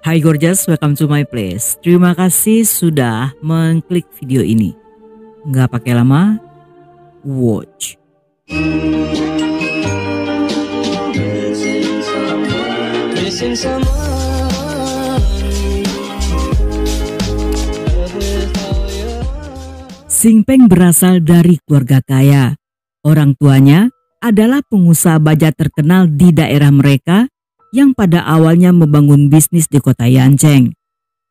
Hai Gorgeous, welcome to my place. Terima kasih sudah mengklik video ini. Nggak pakai lama, watch. Xing Peng berasal dari keluarga kaya. Orang tuanya adalah pengusaha baja terkenal di daerah mereka yang pada awalnya membangun bisnis di kota Yancheng.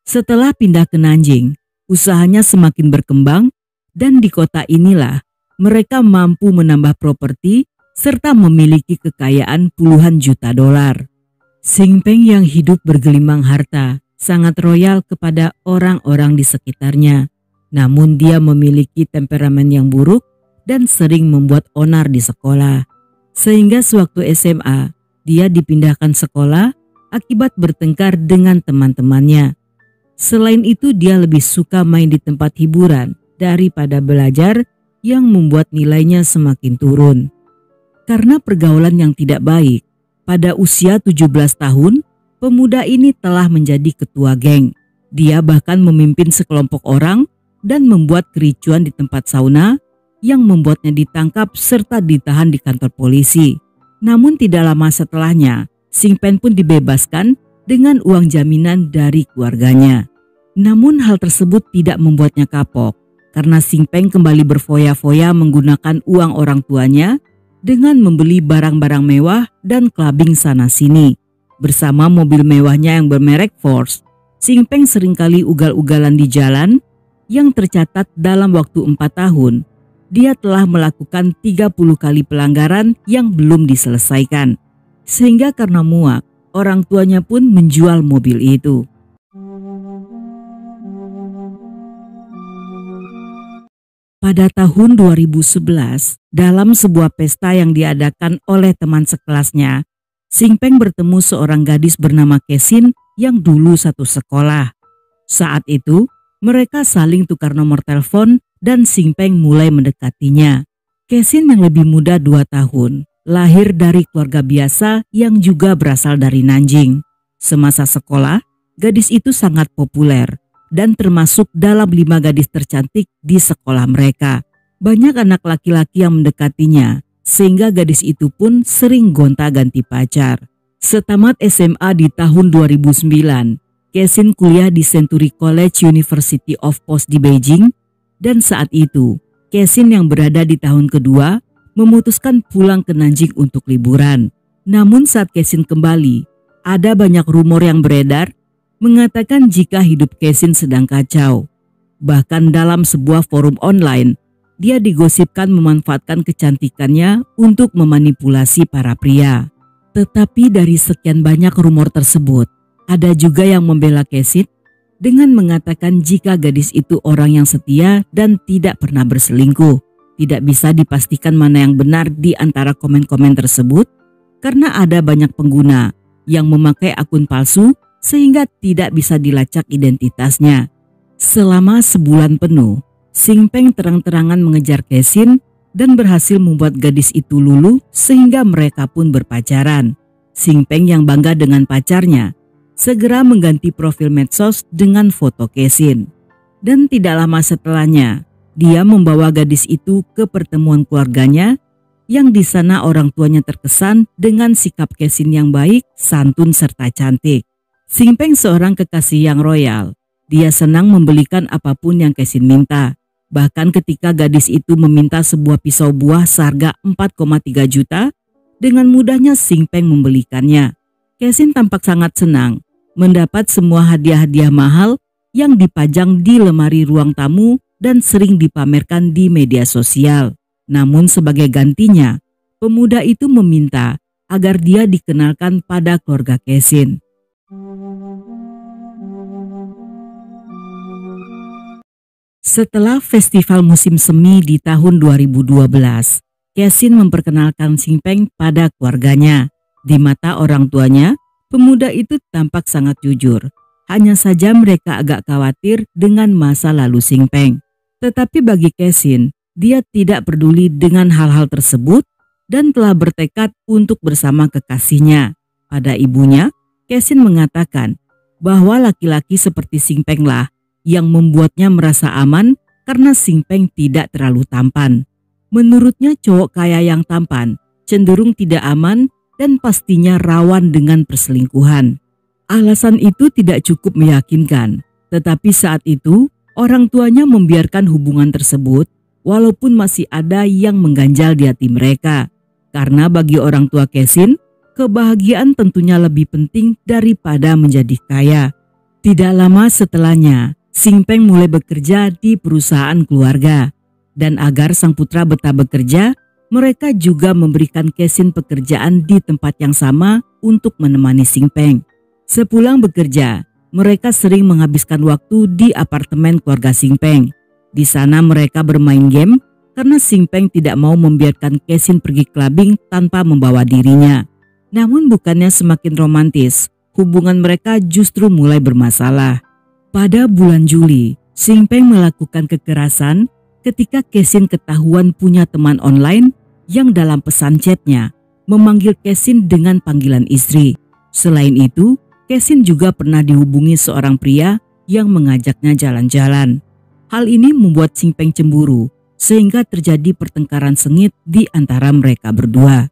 Setelah pindah ke Nanjing, usahanya semakin berkembang dan di kota inilah mereka mampu menambah properti serta memiliki kekayaan puluhan juta dolar. Xing Peng yang hidup bergelimang harta sangat royal kepada orang-orang di sekitarnya. Namun dia memiliki temperamen yang buruk dan sering membuat onar di sekolah. Sehingga sewaktu SMA, dia dipindahkan sekolah akibat bertengkar dengan teman-temannya. Selain itu dia lebih suka main di tempat hiburan daripada belajar yang membuat nilainya semakin turun. Karena pergaulan yang tidak baik, pada usia 17 tahun, pemuda ini telah menjadi ketua geng. Dia bahkan memimpin sekelompok orang dan membuat kericuan di tempat sauna yang membuatnya ditangkap serta ditahan di kantor polisi. Namun tidak lama setelahnya, Xing Peng pun dibebaskan dengan uang jaminan dari keluarganya. Namun hal tersebut tidak membuatnya kapok, karena Xing Peng kembali berfoya-foya menggunakan uang orang tuanya dengan membeli barang-barang mewah dan clubbing sana-sini. Bersama mobil mewahnya yang bermerek Force, Xing Peng seringkali ugal-ugalan di jalan yang tercatat dalam waktu 4 tahun. Dia telah melakukan 30 kali pelanggaran yang belum diselesaikan. Sehingga karena muak, orang tuanya pun menjual mobil itu. Pada tahun 2011, dalam sebuah pesta yang diadakan oleh teman sekelasnya, Xing Peng bertemu seorang gadis bernama Kesin yang dulu satu sekolah. Saat itu, mereka saling tukar nomor telepon dan Xing Peng mulai mendekatinya. Kesin yang lebih muda 2 tahun, lahir dari keluarga biasa yang juga berasal dari Nanjing. Semasa sekolah, gadis itu sangat populer dan termasuk dalam 5 gadis tercantik di sekolah mereka. Banyak anak laki-laki yang mendekatinya, sehingga gadis itu pun sering gonta-ganti pacar. Setamat SMA di tahun 2009, Kesin kuliah di Century College University of Post di Beijing. Dan saat itu, Kesin yang berada di tahun kedua memutuskan pulang ke Nanjing untuk liburan. Namun saat Kesin kembali, ada banyak rumor yang beredar mengatakan jika hidup Kesin sedang kacau. Bahkan dalam sebuah forum online, dia digosipkan memanfaatkan kecantikannya untuk memanipulasi para pria. Tetapi dari sekian banyak rumor tersebut, ada juga yang membela Kesin dengan mengatakan jika gadis itu orang yang setia dan tidak pernah berselingkuh. Tidak bisa dipastikan mana yang benar di antara komen-komen tersebut karena ada banyak pengguna yang memakai akun palsu sehingga tidak bisa dilacak identitasnya. Selama sebulan penuh, Xing Peng terang-terangan mengejar Kesin dan berhasil membuat gadis itu luluh sehingga mereka pun berpacaran. Xing Peng yang bangga dengan pacarnya segera mengganti profil medsos dengan foto Kesin. Dan tidak lama setelahnya, dia membawa gadis itu ke pertemuan keluarganya yang di sana orang tuanya terkesan dengan sikap Kesin yang baik, santun serta cantik. Xing Peng seorang kekasih yang royal. Dia senang membelikan apapun yang Kesin minta. Bahkan ketika gadis itu meminta sebuah pisau buah seharga 4,3 juta, dengan mudahnya Xing Peng membelikannya. Kesin tampak sangat senang mendapat semua hadiah-hadiah mahal yang dipajang di lemari ruang tamu dan sering dipamerkan di media sosial. Namun sebagai gantinya, pemuda itu meminta agar dia dikenalkan pada keluarga Kesin. Setelah festival musim semi di tahun 2012, Kesin memperkenalkan Xing Peng pada keluarganya. Di mata orang tuanya, pemuda itu tampak sangat jujur. Hanya saja mereka agak khawatir dengan masa lalu Xing Peng. Tetapi bagi Kesin, dia tidak peduli dengan hal-hal tersebut dan telah bertekad untuk bersama kekasihnya. Pada ibunya, Kesin mengatakan bahwa laki-laki seperti Sing Peng lah yang membuatnya merasa aman karena Sing Peng tidak terlalu tampan. Menurutnya cowok kaya yang tampan cenderung tidak aman dan pastinya rawan dengan perselingkuhan. Alasan itu tidak cukup meyakinkan, tetapi saat itu orang tuanya membiarkan hubungan tersebut walaupun masih ada yang mengganjal di hati mereka. Karena bagi orang tua Kesin, kebahagiaan tentunya lebih penting daripada menjadi kaya. Tidak lama setelahnya, Sing Peng mulai bekerja di perusahaan keluarga. Dan agar sang putra betah bekerja, mereka juga memberikan Kesin pekerjaan di tempat yang sama untuk menemani Sing Peng. Sepulang bekerja, mereka sering menghabiskan waktu di apartemen keluarga Sing Peng. Di sana mereka bermain game karena Sing Peng tidak mau membiarkan Kesin pergi clubbing tanpa membawa dirinya. Namun bukannya semakin romantis, hubungan mereka justru mulai bermasalah. Pada bulan Juli, Sing Peng melakukan kekerasan ketika Kesin ketahuan punya teman online yang dalam pesan chatnya memanggil Kesin dengan panggilan istri. Selain itu, Kesin juga pernah dihubungi seorang pria yang mengajaknya jalan-jalan. Hal ini membuat Sing Peng cemburu sehingga terjadi pertengkaran sengit di antara mereka berdua.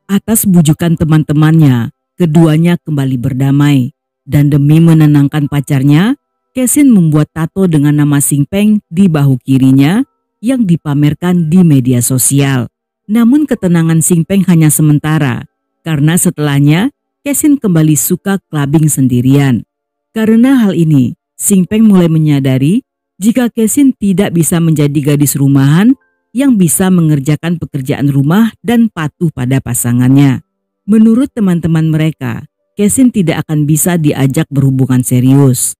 Atas bujukan teman-temannya, keduanya kembali berdamai. Dan demi menenangkan pacarnya, Kesin membuat tato dengan nama Sing Peng di bahu kirinya yang dipamerkan di media sosial. Namun ketenangan Sing Peng hanya sementara, karena setelahnya Kesin kembali suka clubbing sendirian. Karena hal ini, Sing Peng mulai menyadari jika Kesin tidak bisa menjadi gadis rumahan yang bisa mengerjakan pekerjaan rumah dan patuh pada pasangannya. Menurut teman-teman mereka, Kesin tidak akan bisa diajak berhubungan serius.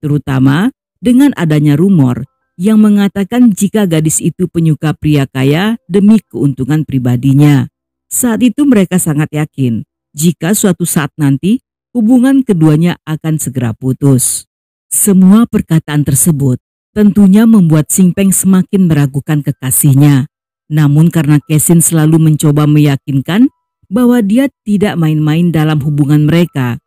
Terutama dengan adanya rumor yang mengatakan jika gadis itu penyuka pria kaya demi keuntungan pribadinya. Saat itu mereka sangat yakin jika suatu saat nanti hubungan keduanya akan segera putus. Semua perkataan tersebut tentunya membuat Sing Peng semakin meragukan kekasihnya. Namun karena Kesin selalu mencoba meyakinkan bahwa dia tidak main-main dalam hubungan mereka,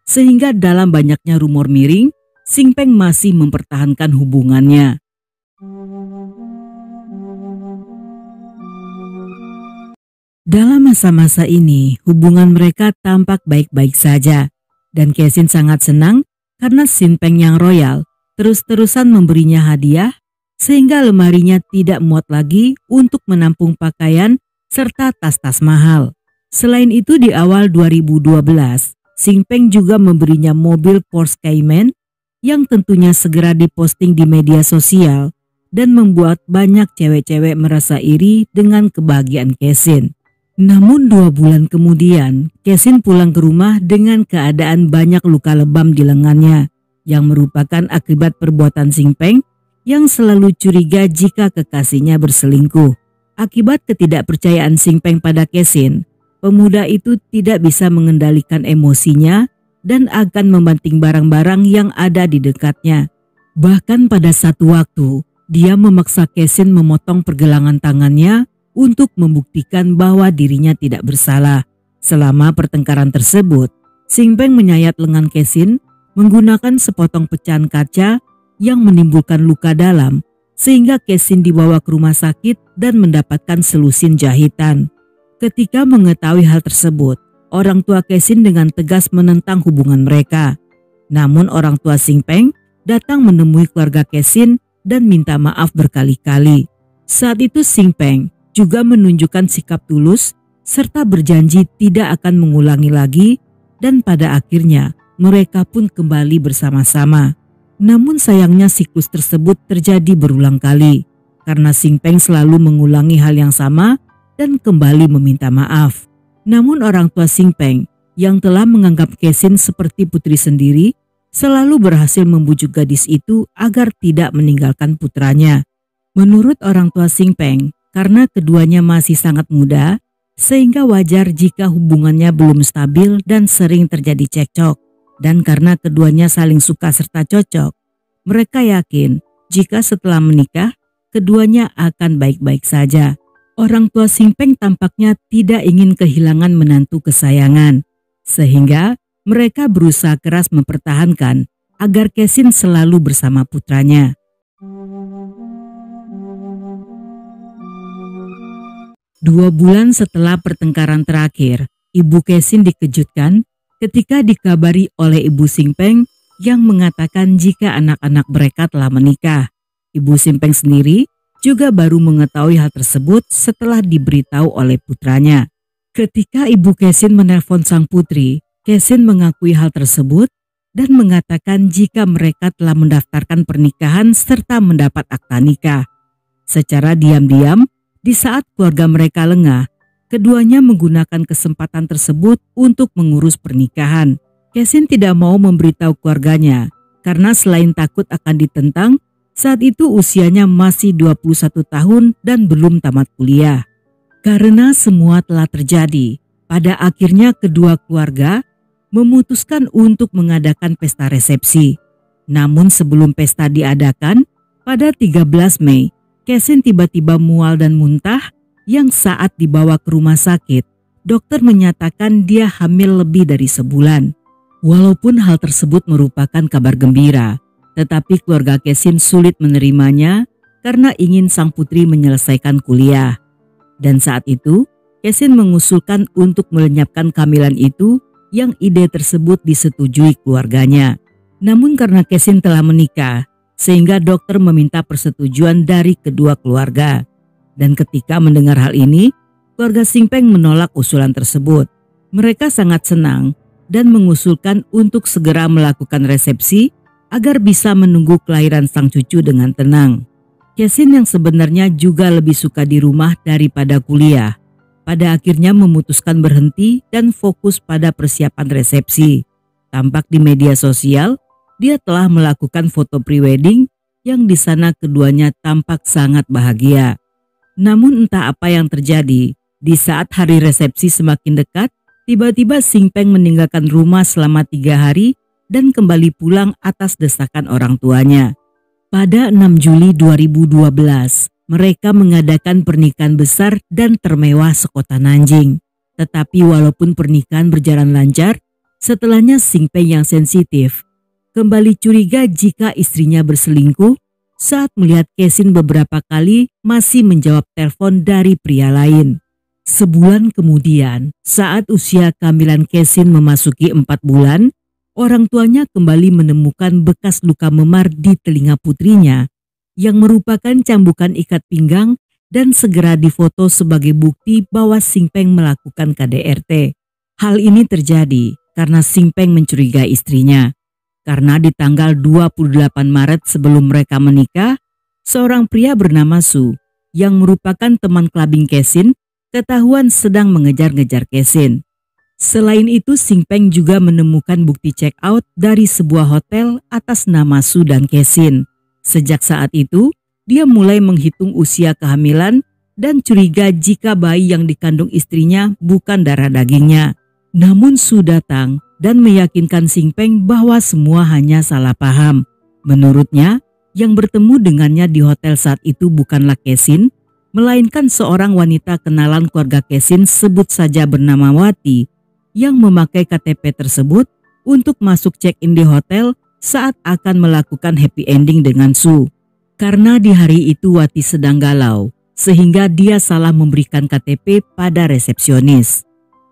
sehingga dalam banyaknya rumor miring, Sing Peng masih mempertahankan hubungannya. Dalam masa-masa ini, hubungan mereka tampak baik-baik saja, dan Kesin sangat senang karena Sing Peng yang royal terus-terusan memberinya hadiah sehingga lemarinya tidak muat lagi untuk menampung pakaian serta tas-tas mahal. Selain itu di awal 2012, Sing Peng juga memberinya mobil Porsche Cayman yang tentunya segera diposting di media sosial dan membuat banyak cewek-cewek merasa iri dengan kebahagiaan Kesin. Namun 2 bulan kemudian, Kesin pulang ke rumah dengan keadaan banyak luka lebam di lengannya, yang merupakan akibat perbuatan Sing Peng yang selalu curiga jika kekasihnya berselingkuh. Akibat ketidakpercayaan Sing Peng pada Kesin, pemuda itu tidak bisa mengendalikan emosinya dan akan membanting barang-barang yang ada di dekatnya. Bahkan pada satu waktu, dia memaksa Kesin memotong pergelangan tangannya untuk membuktikan bahwa dirinya tidak bersalah. Selama pertengkaran tersebut, Sing Peng menyayat lengan Kesin menggunakan sepotong pecahan kaca yang menimbulkan luka dalam, sehingga Kesin dibawa ke rumah sakit dan mendapatkan selusin jahitan. Ketika mengetahui hal tersebut, orang tua Kesin dengan tegas menentang hubungan mereka. Namun orang tua Sing Peng datang menemui keluarga Kesin dan minta maaf berkali-kali. Saat itu Sing Peng juga menunjukkan sikap tulus serta berjanji tidak akan mengulangi lagi, dan pada akhirnya mereka pun kembali bersama-sama. Namun sayangnya siklus tersebut terjadi berulang kali karena Sing Peng selalu mengulangi hal yang sama dan kembali meminta maaf. Namun orang tua Sing Peng yang telah menganggap Kesin seperti putri sendiri selalu berhasil membujuk gadis itu agar tidak meninggalkan putranya. Menurut orang tua Sing Peng, karena keduanya masih sangat muda, sehingga wajar jika hubungannya belum stabil dan sering terjadi cekcok. Dan karena keduanya saling suka serta cocok, mereka yakin jika setelah menikah, keduanya akan baik-baik saja. Orang tua Sing Peng tampaknya tidak ingin kehilangan menantu kesayangan, sehingga mereka berusaha keras mempertahankan agar Kesin selalu bersama putranya. 2 bulan setelah pertengkaran terakhir, Ibu Kesin dikejutkan ketika dikabari oleh Ibu Singpeng yang mengatakan jika anak-anak mereka telah menikah. Ibu Singpeng sendiri juga baru mengetahui hal tersebut setelah diberitahu oleh putranya. Ketika Ibu Kesin menelpon sang putri, Kesin mengakui hal tersebut dan mengatakan jika mereka telah mendaftarkan pernikahan serta mendapat akta nikah. Secara diam-diam, di saat keluarga mereka lengah, keduanya menggunakan kesempatan tersebut untuk mengurus pernikahan. Kesin tidak mau memberitahu keluarganya karena selain takut akan ditentang, saat itu usianya masih 21 tahun dan belum tamat kuliah. Karena semua telah terjadi, pada akhirnya kedua keluarga memutuskan untuk mengadakan pesta resepsi. Namun sebelum pesta diadakan, pada 13 Mei, Kesin tiba-tiba mual dan muntah yang saat dibawa ke rumah sakit, dokter menyatakan dia hamil lebih dari sebulan. Walaupun hal tersebut merupakan kabar gembira, tetapi keluarga Kesin sulit menerimanya karena ingin sang putri menyelesaikan kuliah. Dan saat itu, Kesin mengusulkan untuk melenyapkan kehamilan itu yang ide tersebut disetujui keluarganya. Namun karena Kesin telah menikah, sehingga dokter meminta persetujuan dari kedua keluarga. Dan ketika mendengar hal ini, keluarga Singpeng menolak usulan tersebut. Mereka sangat senang dan mengusulkan untuk segera melakukan resepsi agar bisa menunggu kelahiran sang cucu dengan tenang. Kesin yang sebenarnya juga lebih suka di rumah daripada kuliah, pada akhirnya memutuskan berhenti dan fokus pada persiapan resepsi. Tampak di media sosial, dia telah melakukan foto prewedding yang di sana keduanya tampak sangat bahagia. Namun entah apa yang terjadi, di saat hari resepsi semakin dekat, tiba-tiba Singpeng meninggalkan rumah selama 3 hari dan kembali pulang atas desakan orang tuanya. Pada 6 Juli 2012, mereka mengadakan pernikahan besar dan termewah sekota Nanjing. Tetapi walaupun pernikahan berjalan lancar, setelahnya Singpeng yang sensitif kembali curiga jika istrinya berselingkuh saat melihat Kesin beberapa kali masih menjawab telepon dari pria lain. Sebulan kemudian, saat usia kehamilan Kesin memasuki 4 bulan, orang tuanya kembali menemukan bekas luka memar di telinga putrinya yang merupakan cambukan ikat pinggang dan segera difoto sebagai bukti bahwa Singpeng melakukan KDRT. Hal ini terjadi karena Singpeng mencurigai istrinya. Karena di tanggal 28 Maret sebelum mereka menikah, seorang pria bernama Su yang merupakan teman clubbing Kesin ketahuan sedang mengejar-ngejar Kesin. Selain itu, Singpeng juga menemukan bukti check out dari sebuah hotel atas nama Su dan Kesin. Sejak saat itu, dia mulai menghitung usia kehamilan dan curiga jika bayi yang dikandung istrinya bukan darah dagingnya. Namun Su datang dan meyakinkan Singpeng bahwa semua hanya salah paham. Menurutnya, yang bertemu dengannya di hotel saat itu bukanlah Kesin, melainkan seorang wanita kenalan keluarga Kesin sebut saja bernama Wati yang memakai KTP tersebut untuk masuk check-in di hotel saat akan melakukan happy ending dengan Su. Karena di hari itu Wati sedang galau, sehingga dia salah memberikan KTP pada resepsionis.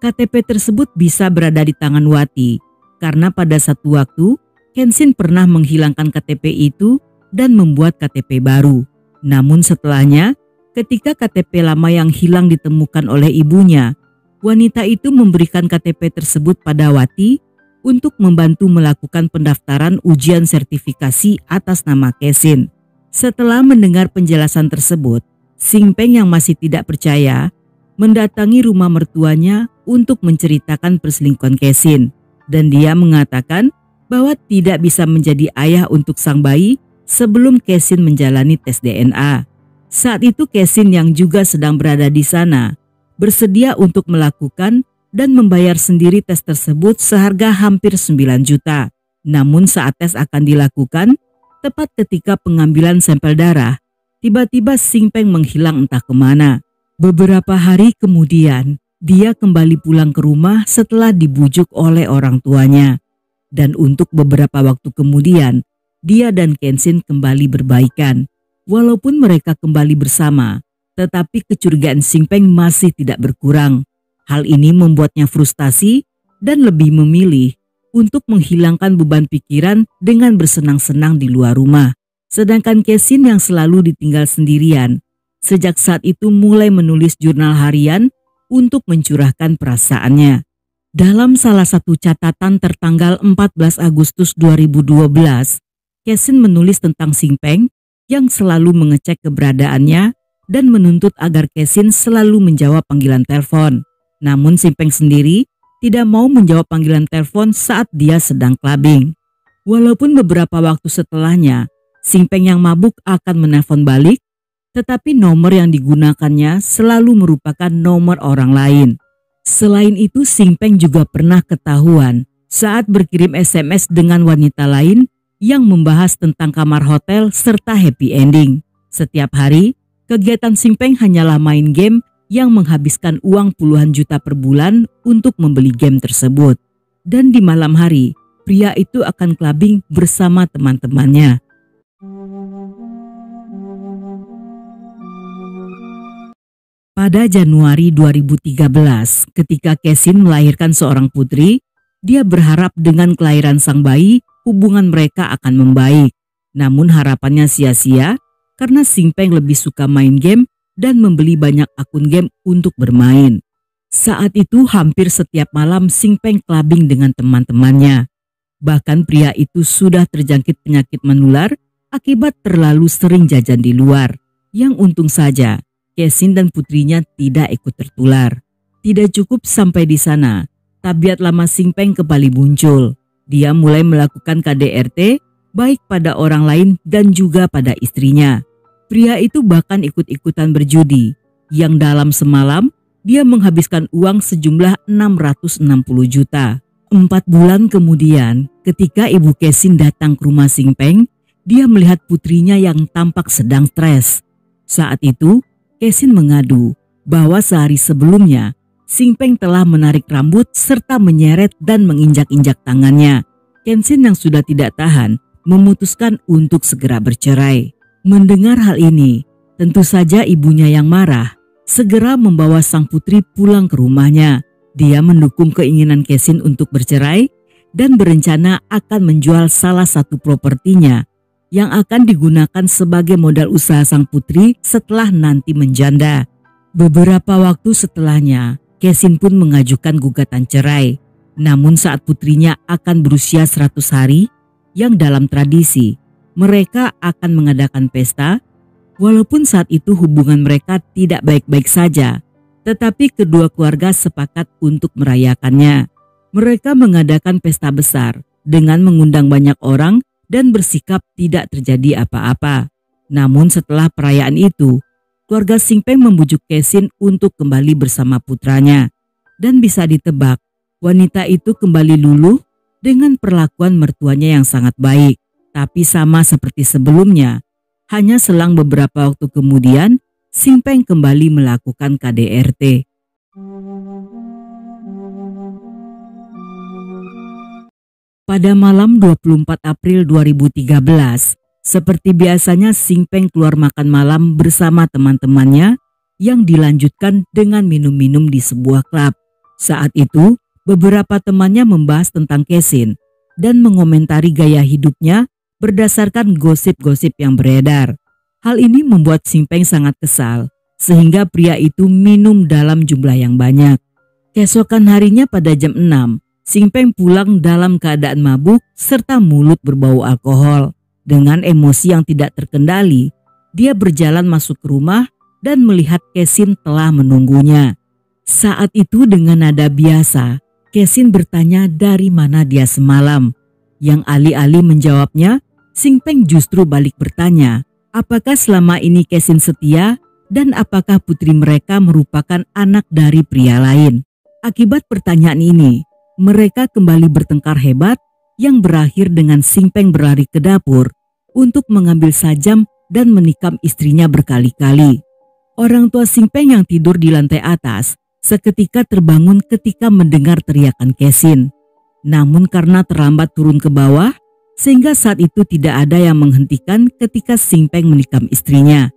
KTP tersebut bisa berada di tangan Wati karena pada satu waktu Kesin pernah menghilangkan KTP itu dan membuat KTP baru. Namun setelahnya, ketika KTP lama yang hilang ditemukan oleh ibunya, wanita itu memberikan KTP tersebut pada Wati untuk membantu melakukan pendaftaran ujian sertifikasi atas nama Kesin. Setelah mendengar penjelasan tersebut, Singpeng yang masih tidak percaya mendatangi rumah mertuanya untuk menceritakan perselingkuhan Kesin, dan dia mengatakan bahwa tidak bisa menjadi ayah untuk sang bayi sebelum Kesin menjalani tes DNA. Saat itu Kesin yang juga sedang berada di sana bersedia untuk melakukan dan membayar sendiri tes tersebut seharga hampir 9 juta. Namun saat tes akan dilakukan, tepat ketika pengambilan sampel darah, tiba-tiba Singpeng menghilang entah kemana. Beberapa hari kemudian, Dia kembali pulang ke rumah setelah dibujuk oleh orang tuanya. Dan untuk beberapa waktu kemudian, dia dan Kenshin kembali berbaikan. Walaupun mereka kembali bersama, tetapi kecurigaan Xing Peng masih tidak berkurang. Hal ini membuatnya frustasi dan lebih memilih untuk menghilangkan beban pikiran dengan bersenang-senang di luar rumah. Sedangkan Kenshin yang selalu ditinggal sendirian, sejak saat itu mulai menulis jurnal harian untuk mencurahkan perasaannya. Dalam salah satu catatan tertanggal 14 Agustus 2012, Kenshin menulis tentang Xing Peng yang selalu mengecek keberadaannya dan menuntut agar Kenshin selalu menjawab panggilan telepon. Namun Xing Peng sendiri tidak mau menjawab panggilan telepon saat dia sedang clubbing. Walaupun beberapa waktu setelahnya, Xing Peng yang mabuk akan menelpon balik, tetapi nomor yang digunakannya selalu merupakan nomor orang lain. Selain itu, Xing Peng juga pernah ketahuan saat berkirim SMS dengan wanita lain yang membahas tentang kamar hotel serta happy ending. Setiap hari, kegiatan Xing Peng hanyalah main game yang menghabiskan uang puluhan juta per bulan untuk membeli game tersebut. Dan di malam hari, pria itu akan clubbing bersama teman-temannya. Pada Januari 2013, ketika Kenshin melahirkan seorang putri, dia berharap dengan kelahiran sang bayi, hubungan mereka akan membaik. Namun harapannya sia-sia karena Xing Peng lebih suka main game dan membeli banyak akun game untuk bermain. Saat itu hampir setiap malam Xing Peng clubbing dengan teman-temannya. Bahkan pria itu sudah terjangkit penyakit menular akibat terlalu sering jajan di luar. Yang untung saja, Kenshin dan putrinya tidak ikut tertular. Tidak cukup sampai di sana, tabiat lama Xing Peng kembali muncul. Dia mulai melakukan KDRT baik pada orang lain dan juga pada istrinya. Pria itu bahkan ikut-ikutan berjudi, yang dalam semalam dia menghabiskan uang sejumlah 660 juta. 4 bulan kemudian, ketika ibu Kenshin datang ke rumah Xing Peng, dia melihat putrinya yang tampak sedang stres. Saat itu, Kenshin mengadu bahwa sehari sebelumnya Xing Peng telah menarik rambut serta menyeret dan menginjak-injak tangannya. Kenshin yang sudah tidak tahan memutuskan untuk segera bercerai. Mendengar hal ini, tentu saja ibunya yang marah segera membawa sang putri pulang ke rumahnya. Dia mendukung keinginan Kenshin untuk bercerai dan berencana akan menjual salah satu propertinya yang akan digunakan sebagai modal usaha sang putri setelah nanti menjanda. Beberapa waktu setelahnya, Kenshin pun mengajukan gugatan cerai. Namun saat putrinya akan berusia 100 hari, yang dalam tradisi, mereka akan mengadakan pesta, walaupun saat itu hubungan mereka tidak baik-baik saja, tetapi kedua keluarga sepakat untuk merayakannya. Mereka mengadakan pesta besar dengan mengundang banyak orang dan bersikap tidak terjadi apa-apa. Namun setelah perayaan itu, keluarga Xing Peng membujuk Kenshin untuk kembali bersama putranya. Dan bisa ditebak, wanita itu kembali luluh dengan perlakuan mertuanya yang sangat baik. Tapi sama seperti sebelumnya, hanya selang beberapa waktu kemudian, Xing Peng kembali melakukan KDRT. Pada malam 24 April 2013, seperti biasanya Xing Peng keluar makan malam bersama teman-temannya yang dilanjutkan dengan minum-minum di sebuah klub. Saat itu, beberapa temannya membahas tentang Kenshin dan mengomentari gaya hidupnya berdasarkan gosip-gosip yang beredar. Hal ini membuat Xing Peng sangat kesal, sehingga pria itu minum dalam jumlah yang banyak. Keesokan harinya pada jam 6, Xing Peng pulang dalam keadaan mabuk serta mulut berbau alkohol. Dengan emosi yang tidak terkendali, dia berjalan masuk ke rumah dan melihat Kenshin telah menunggunya. Saat itu dengan nada biasa, Kenshin bertanya dari mana dia semalam. Yang alih-alih menjawabnya, Xing Peng justru balik bertanya, apakah selama ini Kenshin setia dan apakah putri mereka merupakan anak dari pria lain. Akibat pertanyaan ini, mereka kembali bertengkar hebat yang berakhir dengan Xing Peng berlari ke dapur untuk mengambil sajam dan menikam istrinya berkali-kali. Orang tua Xing Peng yang tidur di lantai atas seketika terbangun ketika mendengar teriakan Kesin. Namun karena terlambat turun ke bawah, sehingga saat itu tidak ada yang menghentikan ketika Sing Peng menikam istrinya.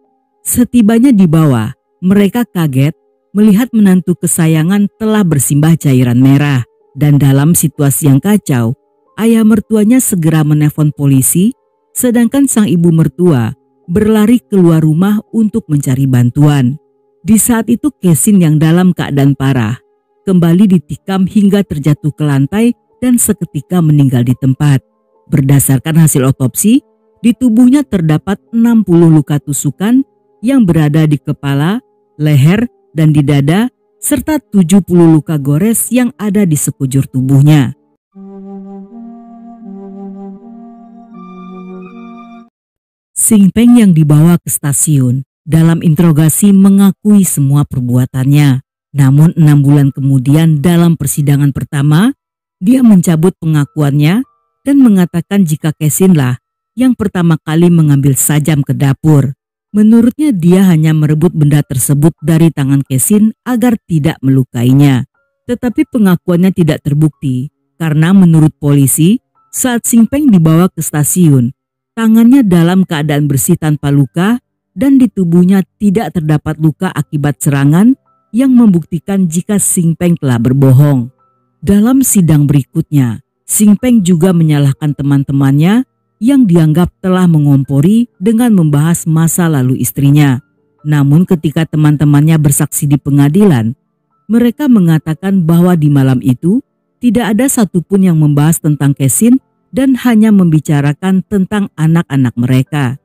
Setibanya di bawah, mereka kaget melihat menantu kesayangan telah bersimbah cairan merah. Dan dalam situasi yang kacau, ayah mertuanya segera menelpon polisi, sedangkan sang ibu mertua berlari keluar rumah untuk mencari bantuan. Di saat itu Kesin yang dalam keadaan parah kembali ditikam hingga terjatuh ke lantai dan seketika meninggal di tempat. Berdasarkan hasil otopsi, di tubuhnya terdapat 60 luka tusukan yang berada di kepala, leher, dan di dada, serta 70 luka gores yang ada di sekujur tubuhnya. Sing Peng yang dibawa ke stasiun dalam interogasi mengakui semua perbuatannya. Namun 6 bulan kemudian dalam persidangan pertama, dia mencabut pengakuannya dan mengatakan jika Kesinlah yang pertama kali mengambil sajam ke dapur. Menurutnya dia hanya merebut benda tersebut dari tangan Kesin agar tidak melukainya. Tetapi pengakuannya tidak terbukti karena menurut polisi saat Sing Peng dibawa ke stasiun, tangannya dalam keadaan bersih tanpa luka dan di tubuhnya tidak terdapat luka akibat serangan yang membuktikan jika Sing Peng telah berbohong. Dalam sidang berikutnya, Sing Peng juga menyalahkan teman-temannya yang dianggap telah mengompori dengan membahas masa lalu istrinya. Namun ketika teman-temannya bersaksi di pengadilan, mereka mengatakan bahwa di malam itu tidak ada satupun yang membahas tentang Kesin dan hanya membicarakan tentang anak-anak mereka.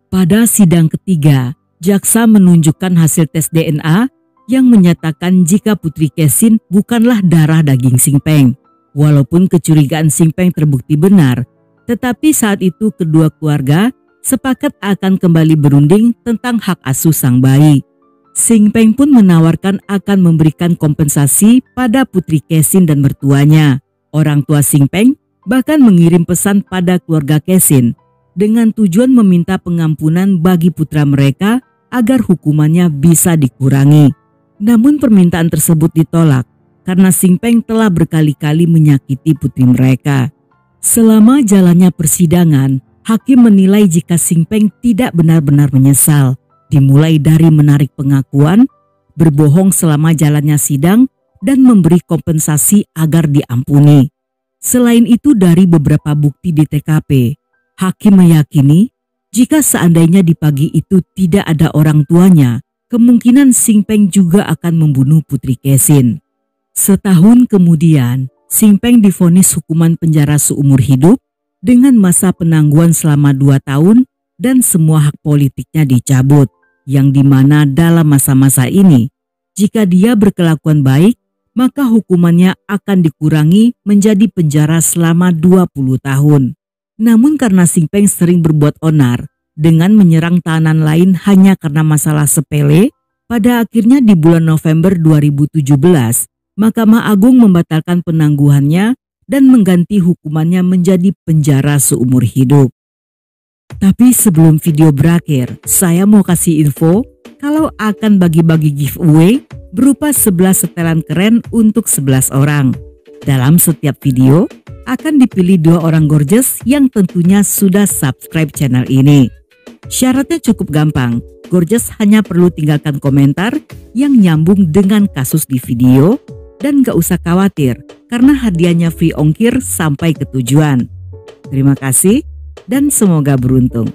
Pada sidang ketiga, jaksa menunjukkan hasil tes DNA yang menyatakan jika putri Kesin bukanlah darah daging Sing Peng. Walaupun kecurigaan Sing Peng terbukti benar, tetapi saat itu kedua keluarga sepakat akan kembali berunding tentang hak asuh sang bayi. Sing Peng pun menawarkan akan memberikan kompensasi pada putri Kesin dan mertuanya. Orang tua Sing Peng bahkan mengirim pesan pada keluarga Kesin dengan tujuan meminta pengampunan bagi putra mereka agar hukumannya bisa dikurangi. Namun permintaan tersebut ditolak karena Sing Peng telah berkali-kali menyakiti putri mereka. Selama jalannya persidangan, hakim menilai jika Sing Peng tidak benar-benar menyesal, dimulai dari menarik pengakuan, berbohong selama jalannya sidang, dan memberi kompensasi agar diampuni. Selain itu dari beberapa bukti di TKP, hakim meyakini jika seandainya di pagi itu tidak ada orang tuanya, kemungkinan Sing Peng juga akan membunuh putri Kesin. Setahun kemudian, Sing Peng divonis hukuman penjara seumur hidup dengan masa penangguhan selama 2 tahun dan semua hak politiknya dicabut, yang dimana dalam masa-masa ini, jika dia berkelakuan baik, maka hukumannya akan dikurangi menjadi penjara selama 20 tahun. Namun karena Sing Peng sering berbuat onar dengan menyerang tahanan lain hanya karena masalah sepele, pada akhirnya di bulan November 2017, Mahkamah Agung membatalkan penangguhannya dan mengganti hukumannya menjadi penjara seumur hidup. Tapi sebelum video berakhir, saya mau kasih info kalau akan bagi-bagi giveaway berupa 11 setelan keren untuk 11 orang. Dalam setiap video akan dipilih 2 orang gorgeous yang tentunya sudah subscribe channel ini. Syaratnya cukup gampang, gorgeous hanya perlu tinggalkan komentar yang nyambung dengan kasus di video. Dan gak usah khawatir karena hadiahnya free ongkir sampai ke tujuan. Terima kasih dan semoga beruntung.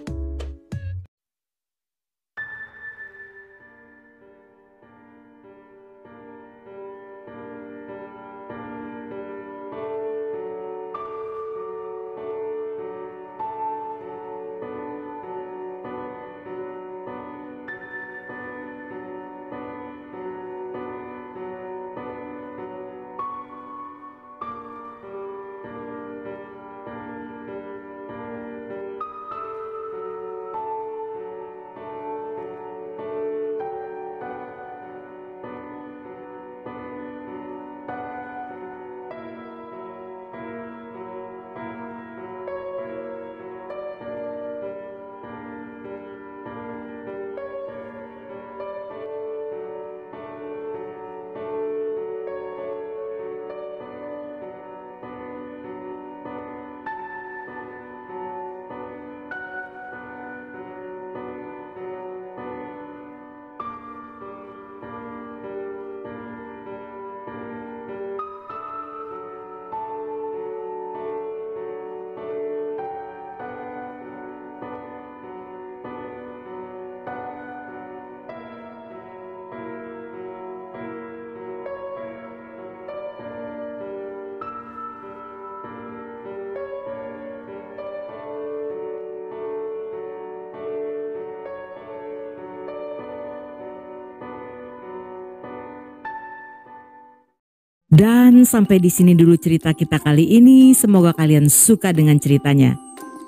Dan sampai di sini dulu cerita kita kali ini. Semoga kalian suka dengan ceritanya.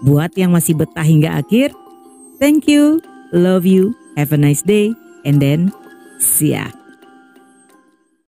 Buat yang masih betah hingga akhir, thank you, love you, have a nice day, and then see ya.